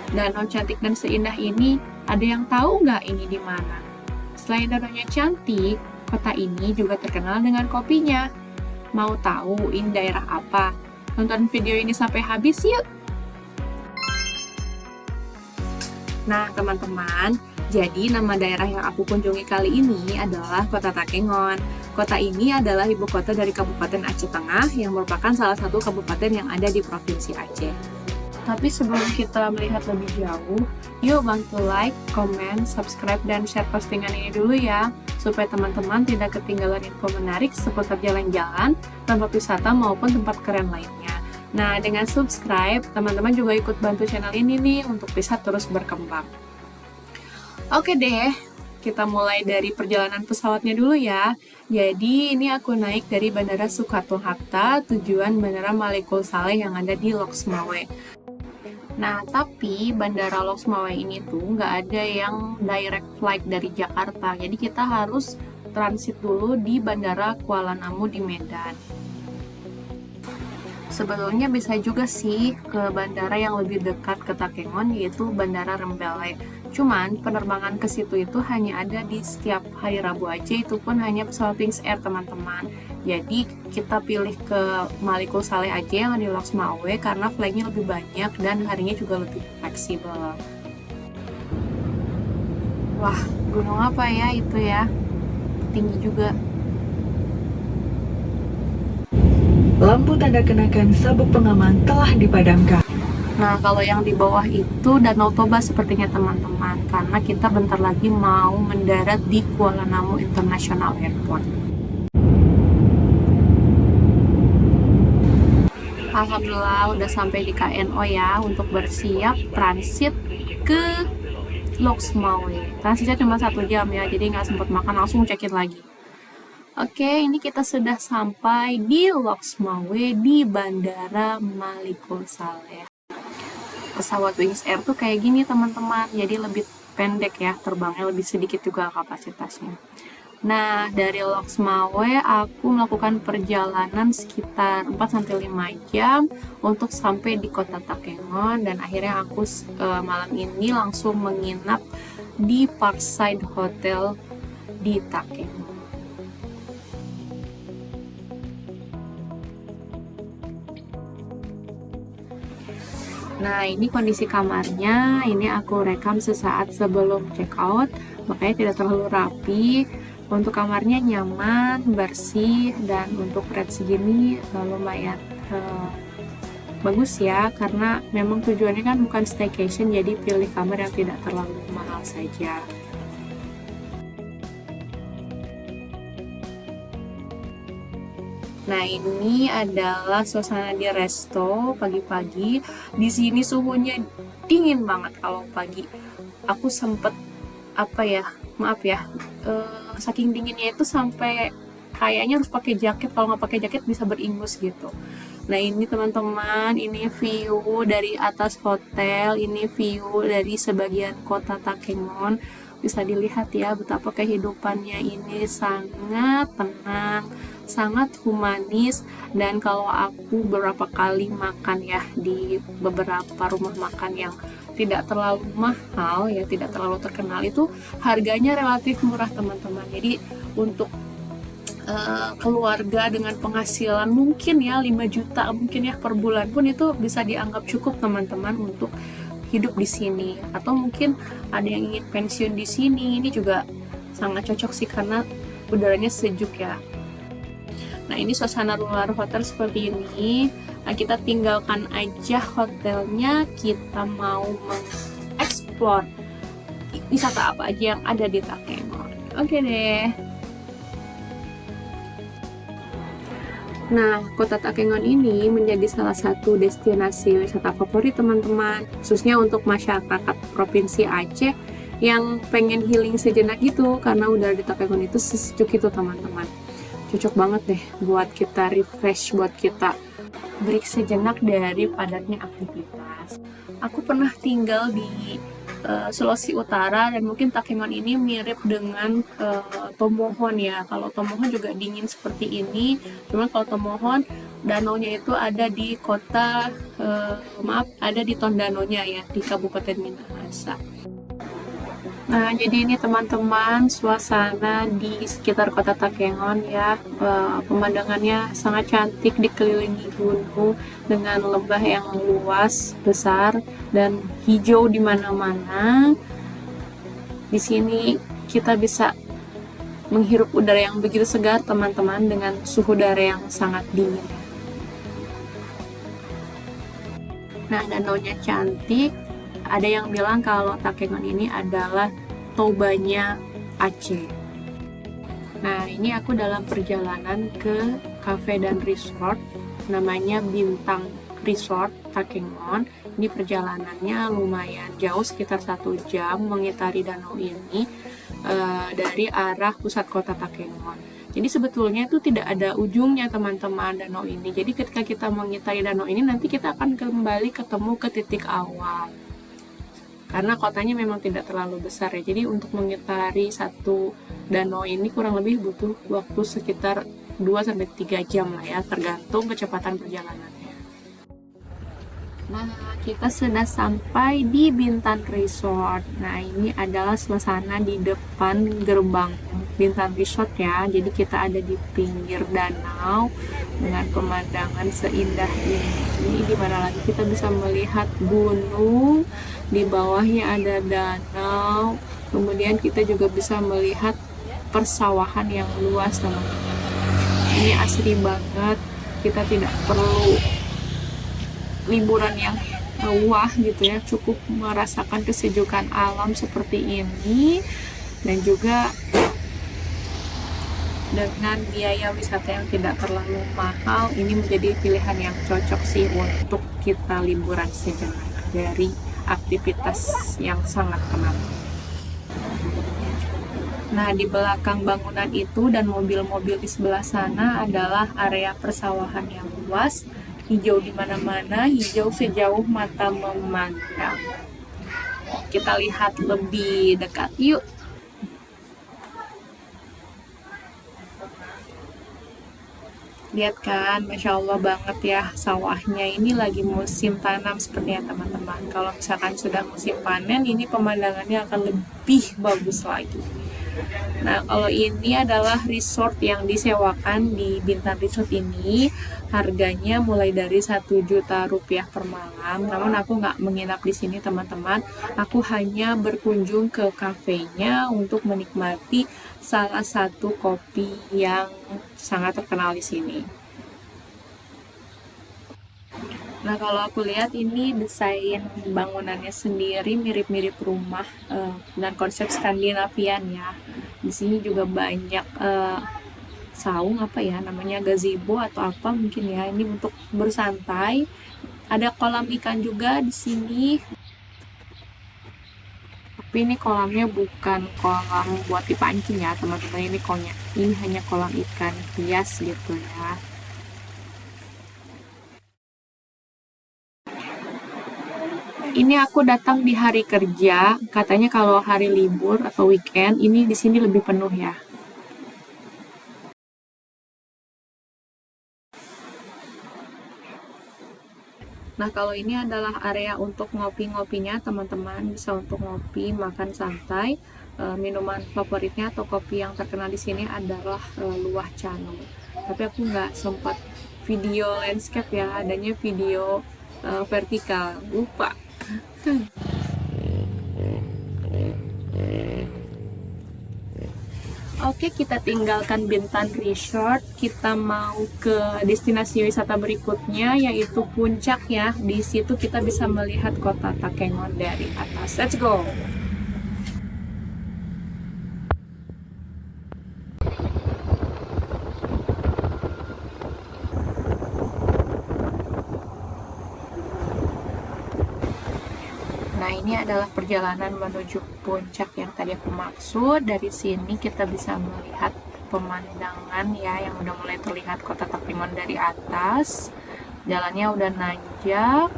Danau cantik dan seindah ini, ada yang tahu nggak ini di mana? Selain danaunya cantik, kota ini juga terkenal dengan kopinya. Mau tahu ini daerah apa? Tonton video ini sampai habis yuk! Nah, teman-teman, jadi nama daerah yang aku kunjungi kali ini adalah Kota Takengon. Kota ini adalah ibu kota dari Kabupaten Aceh Tengah yang merupakan salah satu kabupaten yang ada di Provinsi Aceh. Tapi sebelum kita melihat lebih jauh, yuk bantu like, komen, subscribe, dan share postingan ini dulu ya, supaya teman-teman tidak ketinggalan info menarik seputar jalan-jalan, tempat wisata maupun tempat keren lainnya. Nah, dengan subscribe, teman-teman juga ikut bantu channel ini nih untuk bisa terus berkembang. Oke deh, kita mulai dari perjalanan pesawatnya dulu ya. Jadi ini aku naik dari Bandara Soekarno-Hatta tujuan Bandara Malikul Saleh yang ada di Lok Sumawe. Nah, tapi Bandara Lok Sumawe ini tuh nggak ada yang direct flight dari Jakarta. Jadi kita harus transit dulu di Bandara Kuala Namu di Medan. Sebetulnya bisa juga sih ke bandara yang lebih dekat ke Takengon, yaitu Bandara Rembele. Cuman penerbangan ke situ itu hanya ada di setiap hari Rabu aja, itu pun hanya pesawat Wings Air teman-teman. Jadi kita pilih ke Malikul Saleh aja yang di Lok Sumawe karena flightnya lebih banyak dan harinya juga lebih fleksibel. Wah, gunung apa ya itu ya? Tinggi juga. Lampu tanda kenakan sabuk pengaman telah dipadamkan. Nah, kalau yang di bawah itu Danau Toba sepertinya teman-teman, karena kita bentar lagi mau mendarat di Kuala Namu International Airport. Alhamdulillah udah sampai di KNO ya, untuk bersiap transit ke Lok Sumawe. Transitnya cuma 1 jam ya, jadi nggak sempat makan, langsung check-in lagi. Oke, ini kita sudah sampai di Lok Sumawe di Bandara Malikul Saleh. Pesawat Wings Air tuh kayak gini teman-teman, jadi lebih pendek ya, terbangnya lebih sedikit juga kapasitasnya. Nah, dari Lok Sumawe aku melakukan perjalanan sekitar 4-5 jam untuk sampai di kota Takengon, dan akhirnya aku malam ini langsung menginap di Parkside Hotel di Takengon. Nah, ini kondisi kamarnya, ini aku rekam sesaat sebelum check out, makanya tidak terlalu rapi. Untuk kamarnya nyaman, bersih, dan untuk rate segini lumayan bagus ya, karena memang tujuannya kan bukan staycation, jadi pilih kamar yang tidak terlalu mahal saja. Nah, ini adalah suasana di resto pagi-pagi. Di sini suhunya dingin banget kalau pagi. Aku sempet maaf ya, saking dinginnya itu sampai kayaknya harus pakai jaket. Kalau nggak pakai jaket bisa beringus gitu. Nah, ini teman-teman, ini view dari atas hotel, ini view dari sebagian kota Takengon. Bisa dilihat ya betapa kehidupannya ini sangat tenang, sangat humanis, dan kalau aku beberapa kali makan ya di beberapa rumah makan yang tidak terlalu mahal ya, tidak terlalu terkenal, itu harganya relatif murah teman-teman. Jadi untuk keluarga dengan penghasilan mungkin ya 5 juta mungkin ya per bulan pun itu bisa dianggap cukup teman-teman untuk hidup di sini, atau mungkin ada yang ingin pensiun di sini, ini juga sangat cocok sih karena udaranya sejuk ya. Nah, ini suasana luar hotel seperti ini. Nah, kita tinggalkan aja hotelnya, kita mau mengeksplor wisata apa aja yang ada di Takengon. Oke deh. Nah, kota Takengon ini menjadi salah satu destinasi wisata favorit teman-teman, khususnya untuk masyarakat Provinsi Aceh yang pengen healing sejenak gitu, karena udara di Takengon itu sejuk itu teman-teman. Cocok banget deh buat kita refresh, buat kita break sejenak dari padatnya aktivitas. Aku pernah tinggal di Sulawesi Utara, dan mungkin Takengon ini mirip dengan Tomohon ya. Kalau Tomohon juga dingin seperti ini, cuman kalau Tomohon danaunya itu ada di kota, ada di Tondanonya ya, di Kabupaten Minahasa. Nah, jadi ini teman-teman suasana di sekitar kota Takengon ya. Pemandangannya sangat cantik, dikelilingi gunung dengan lembah yang luas, besar, dan hijau di mana-mana. Di sini kita bisa menghirup udara yang begitu segar teman-teman, dengan suhu udara yang sangat dingin. Nah, danaunya cantik. Ada yang bilang kalau Takengon ini adalah Tobanya Aceh. Nah, ini aku dalam perjalanan ke cafe dan resort, namanya Bintang Resort Takengon. Ini perjalanannya lumayan jauh, sekitar 1 jam mengitari danau ini dari arah pusat kota Takengon. Jadi sebetulnya itu tidak ada ujungnya teman-teman danau ini. Jadi ketika kita mengitari danau ini, nanti kita akan kembali ketemu ke titik awal. Karena kotanya memang tidak terlalu besar ya. Jadi untuk mengitari satu danau ini kurang lebih butuh waktu sekitar 2-3 jam lah ya, tergantung kecepatan perjalanannya. Nah, kita sudah sampai di Bintan Resort. Nah, ini adalah suasana di depan gerbang Bintan Resort ya. Jadi kita ada di pinggir danau dengan pemandangan seindah ini. Di mana lagi kita bisa melihat gunung, di bawahnya ada danau. Kemudian kita juga bisa melihat persawahan yang luas teman-teman. Ini asri banget. Kita tidak perlu liburan yang mewah gitu ya, cukup merasakan kesejukan alam seperti ini, dan juga dengan biaya wisata yang tidak terlalu mahal. Ini menjadi pilihan yang cocok sih untuk kita liburan sejenak dari aktivitas yang sangat penat. Nah, di belakang bangunan itu dan mobil-mobil di sebelah sana adalah area persawahan yang luas, hijau di mana-mana, hijau sejauh mata memandang. Kita lihat lebih dekat yuk. Lihat kan, Masya Allah banget ya, sawahnya ini lagi musim tanam sepertinya teman-teman. Kalau misalkan sudah musim panen, ini pemandangannya akan lebih bagus lagi. Nah, kalau ini adalah resort yang disewakan di Bintan Resort ini. Harganya mulai dari 1 juta rupiah per malam. Namun aku nggak menginap di sini teman-teman. Aku hanya berkunjung ke kafenya untuk menikmati salah satu kopi yang sangat terkenal di sini. Nah, kalau aku lihat ini desain bangunannya sendiri mirip-mirip rumah dan konsep Skandinavian ya. Di sini juga banyak saung, apa ya namanya, gazebo atau apa mungkin ya. Ini untuk bersantai. Ada kolam ikan juga di sini. Tapi ini kolamnya bukan kolam buat dipancing ya teman-teman. Ini hanya kolam ikan hias gitu ya. Ini aku datang di hari kerja, katanya kalau hari libur atau weekend ini di sini lebih penuh ya. Nah, kalau ini adalah area untuk ngopi-ngopinya teman-teman, bisa untuk ngopi, makan santai. Minuman favoritnya atau kopi yang terkenal di sini adalah Luwah Canu. Tapi aku nggak sempat video landscape ya, adanya video vertikal, lupa. Oke, kita tinggalkan Bintan Resort. Kita mau ke destinasi wisata berikutnya, yaitu Puncak ya. Di situ kita bisa melihat kota Takengon dari atas. Let's go! Nah, ini adalah perjalanan menuju puncak yang tadi aku maksud. Dari sini kita bisa melihat pemandangan ya, yang udah mulai terlihat kota Takengon dari atas. Jalannya udah nanjak,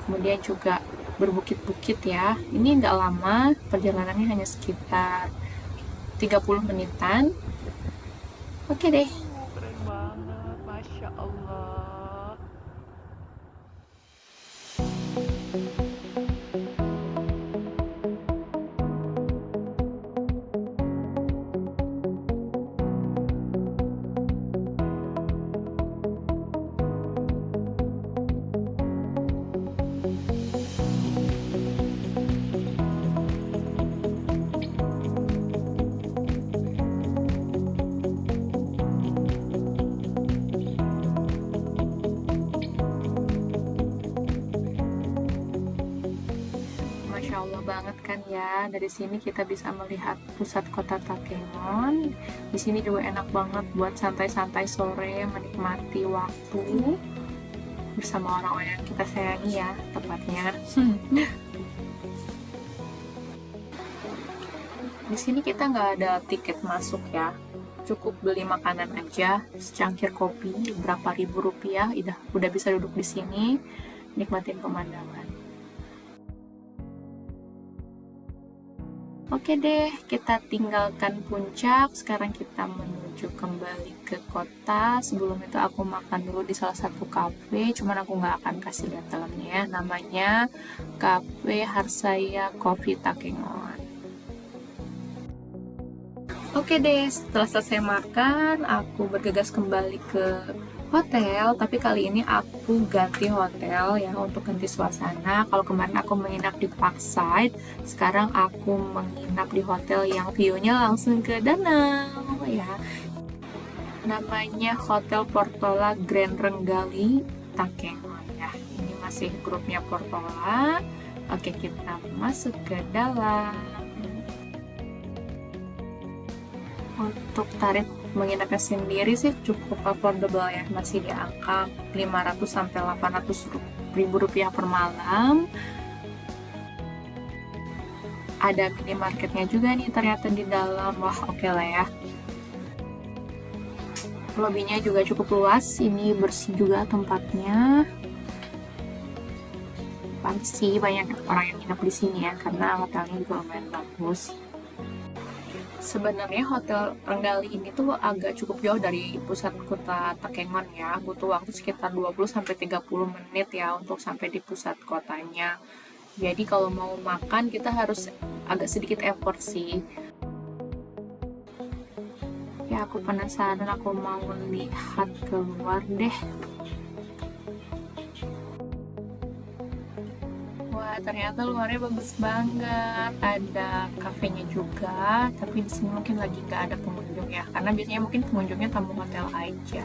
kemudian juga berbukit-bukit ya. Ini nggak lama, perjalanannya hanya sekitar 30 menitan. Oke deh. Keren banget, Masya Allah. Masya Allah banget kan ya. Dari sini kita bisa melihat pusat kota Takengon. Di sini juga enak banget buat santai-santai sore, menikmati waktu bersama orang-orang yang kita sayangi ya, tepatnya. Di sini kita nggak ada tiket masuk ya. Cukup beli makanan aja, secangkir kopi, berapa ribu rupiah, udah bisa duduk di sini, nikmatin pemandangan. Oke deh, kita tinggalkan puncak. Sekarang kita menuju kembali ke kota. Sebelum itu aku makan dulu di salah satu kafe. Cuman aku nggak akan kasih lihat dalamnya ya. Namanya Cafe Harsaya Coffee Takengon. Oke deh, setelah selesai makan, aku bergegas kembali ke hotel, tapi kali ini aku ganti hotel ya untuk ganti suasana. Kalau kemarin aku menginap di Parkside, sekarang aku menginap di hotel yang view-nya langsung ke danau ya. Namanya Hotel Portola Grand Renggali Takengon ya. Ini masih grupnya Portola. Oke, kita masuk ke dalam. Untuk tarif menginapnya sendiri sih cukup affordable ya, masih di angka 500 sampai 800 ribu rupiah per malam. Ada minimarketnya juga nih ternyata di dalam. Wah, oke lah ya. Lobbynya juga cukup luas, ini bersih juga tempatnya. Pasti banyak orang yang nginep di sini ya, karena hotelnya juga lumayan bagus. Sebenarnya Hotel Renggali ini tuh agak cukup jauh dari pusat kota Takengon ya. Butuh waktu sekitar 20-30 menit ya untuk sampai di pusat kotanya. Jadi kalau mau makan kita harus agak sedikit effort sih. Ya aku penasaran, aku mau lihat keluar deh. Wah, ternyata luarnya bagus banget. Ada kafenya juga, tapi di sini mungkin lagi nggak ada pengunjung ya, karena biasanya mungkin pengunjungnya tamu hotel aja.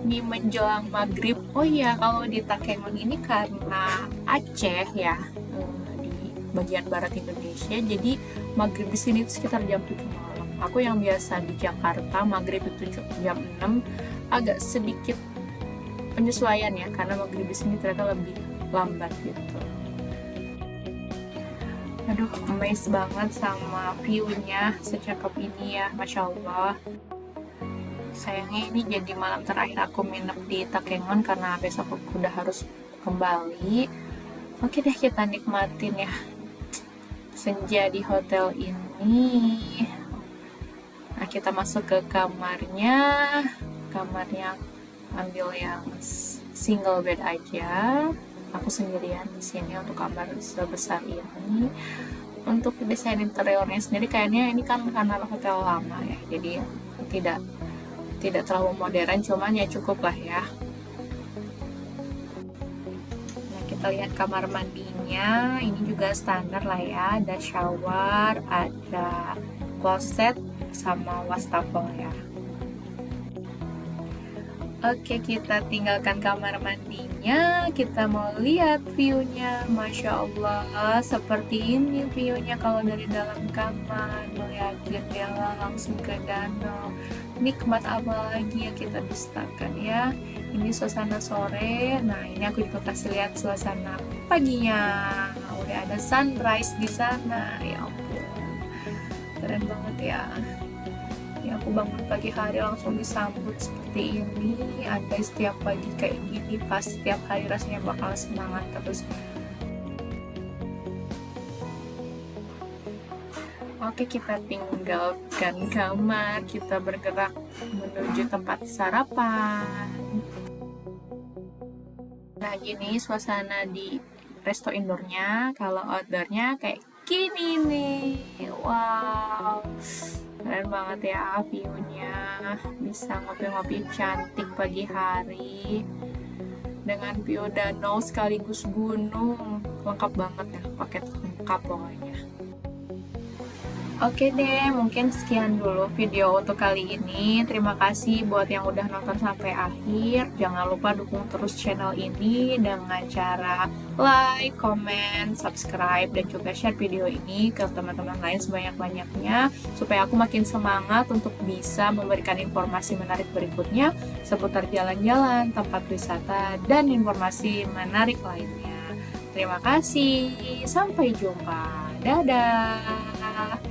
Di menjelang maghrib, oh iya, kalau di Takengon ini karena Aceh ya, di bagian barat Indonesia, jadi maghrib di sini itu sekitar jam 7 malam. Aku yang biasa di Jakarta, maghrib itu jam 6, agak sedikit penyesuaian ya, karena maghrib di sini ternyata lebih lambat gitu. Aduh, amazed banget sama view-nya secakep ini ya, Masya Allah. Sayangnya ini jadi malam terakhir aku nginep di Takengon karena besok aku udah harus kembali. Oke deh, kita nikmatin ya senja di hotel ini. Nah, kita masuk ke kamarnya. Kamarnya ambil yang single bed aja. Aku sendirian di sini untuk kamar sebesar ini. Untuk desain interiornya sendiri kayaknya ini kan karena hotel lama ya, jadi tidak terlalu modern, cuman ya cukup lah ya. Nah, kita lihat kamar mandinya, ini juga standar lah ya, ada shower, ada kloset sama wastafel ya. Oke, kita tinggalkan kamar mandinya, kita mau lihat view-nya. Masya Allah, seperti ini view-nya kalau dari dalam kamar, melihat jendela langsung ke danau. Nikmat apa lagi yang kita dustakan ya. Ini suasana sore, nah ini aku juga kasih lihat suasana paginya. Udah ada sunrise di sana, ya ampun. Keren banget ya. Aku bangun pagi hari langsung disambut seperti ini. Ada setiap pagi kayak gini, pas setiap hari rasanya bakal semangat terus. Oke, kita tinggalkan kamar, kita bergerak menuju tempat sarapan. Nah, gini suasana di resto indoornya. Kalau outdoornya kayak gini nih. Wow, keren banget ya view-nya. Bisa ngopi-ngopi cantik pagi hari dengan view danau sekaligus gunung. Lengkap banget ya, paket lengkap pokoknya. Oke deh, mungkin sekian dulu video untuk kali ini. Terima kasih buat yang udah nonton sampai akhir. Jangan lupa dukung terus channel ini dengan cara like, comment, subscribe, dan juga share video ini ke teman-teman lain sebanyak-banyaknya supaya aku makin semangat untuk bisa memberikan informasi menarik berikutnya seputar jalan-jalan, tempat wisata, dan informasi menarik lainnya. Terima kasih, sampai jumpa. Dadah!